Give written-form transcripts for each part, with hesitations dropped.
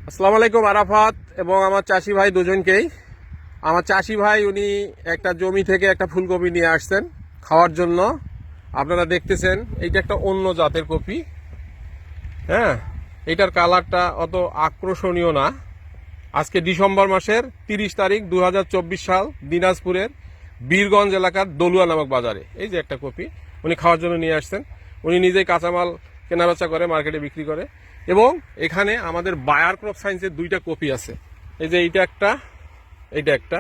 আসসালামু আলাইকুম আরাফাত এবং আমার চাষি ভাই দুজনকেই। আমার চাষি ভাই উনি একটা জমি থেকে একটা ফুলকপি নিয়ে আসছেন খাওয়ার জন্য। আপনারা দেখতেছেন এইটা একটা অন্য জাতের কপি। হ্যাঁ, এইটার কালারটা অত আকর্ষণীয় না। আজকে ডিসেম্বর মাসের 30 তারিখ 2024 সাল, দিনাজপুরের বীরগঞ্জ এলাকার দলুয়া নামক বাজারে এই যে একটা কপি উনি খাওয়ার জন্য নিয়ে আসছেন। উনি নিজেই কাঁচামাল কেনাবেচা করে, মার্কেটে বিক্রি করে। এবং এখানে আমাদের বায়ার ক্রপ সায়েন্সের দুইটা কপি আছে। এই যে এইটা একটা, এইটা একটা।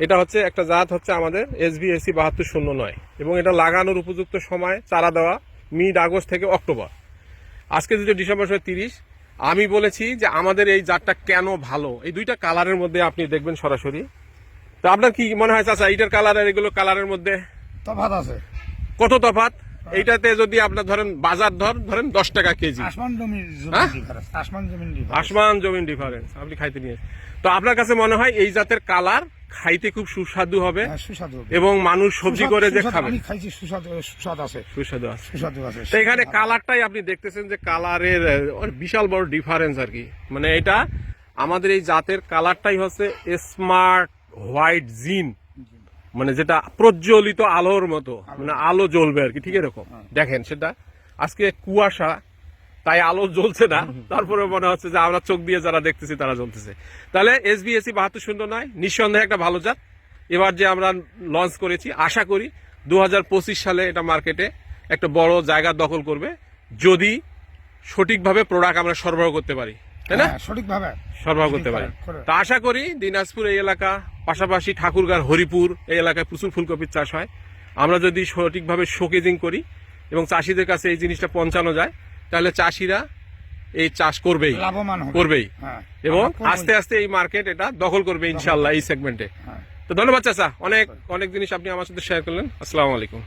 এটা হচ্ছে একটা জাত হচ্ছে আমাদের SBSC 7209 এবং এটা লাগানোর উপযুক্ত সময় চারা দেওয়া মিড আগস্ট থেকে অক্টোবর। আজকে যদি ডিসেম্বর 30, আমি বলেছি যে আমাদের এই জাতটা কেন ভালো, এই দুইটা কালারের মধ্যে আপনি দেখবেন সরাসরি। তো আপনার কি মনে হয় চাচা, এইটার কালার আর এগুলো কালারের মধ্যে তফাৎ আছে? কত তফাৎ? এইটাতে যদি আপনার ধরেন বাজার ধরেন 10 টাকা কেজি, আসমান জমিন হ্যাঁ? ডিফারেন্স, আসমান জমিন ডিফারেন্স। আসমান জমিন ডিফারেন্স। আপনি খাইতে নিয়ে, তো আপনার কাছে মনে হয় এই জাতের কালার খাইতে খুব সুস্বাদু হবে হ্যাঁ, সুস্বাদু হবে। এবং মানুষ সবজি করে যে খাবে, আমি খাইছি, সুস্বাদু, সুস্বাদ আছে, সুস্বাদু আছে। সুস্বাদু আছে। তো এখানে কালারটাই আপনি দেখতেছেন যে কালারের বিশাল বড় ডিফারেন্স আর কি। মানে এটা আমাদের এই জাতের কালারটাই হচ্ছে স্মার্ট হোয়াইট জিন, মানে যেটা প্রজ্বলিত আলোর মতো, মানে আলো জ্বলবে আর কি, ঠিক এরকম। দেখেন সেটা আজকে কুয়াশা, তাই আলো জ্বলছে না, তারপরে মনে হচ্ছে যে আমরা চোখ দিয়ে যারা দেখতেছি তারা জ্বলতেছে। তাহলে SBSC 7209 নিঃসন্দেহে একটা ভালো জাত। এবার যে আমরা লঞ্চ করেছি, আশা করি 2025 সালে এটা মার্কেটে একটা বড় জায়গা দখল করবে, যদি সঠিকভাবে প্রোডাক্ট আমরা সরবরাহ করতে পারি, তাই না? হ্যাঁ, সঠিকভাবে সরবরাহ করতে পারি। তা আশা করি দিনাজপুর এই এলাকা, পাশাপাশি ঠাকুরগাঁও, হরিপুর এই এলাকায় প্রচুর ফুলকপির চাষ হয়। আমরা যদি সঠিকভাবে শোকেজিং করি এবং চাষিদের কাছে এই জিনিসটা পৌঁছানো যায়, তাহলে চাষিরা এই চাষ করবেই, লাভবান হবে। করবেই। হ্যাঁ, এবং আমরা করবোই। আস্তে আস্তে এই মার্কেট এটা দখল করবে ইনশাল্লাহ এই সেগমেন্টে। হ্যাঁ। তো ধন্যবাদ চাচা, অনেক অনেক জিনিস আপনি আমার সাথে শেয়ার করলেন। আসসালামু আলাইকুম।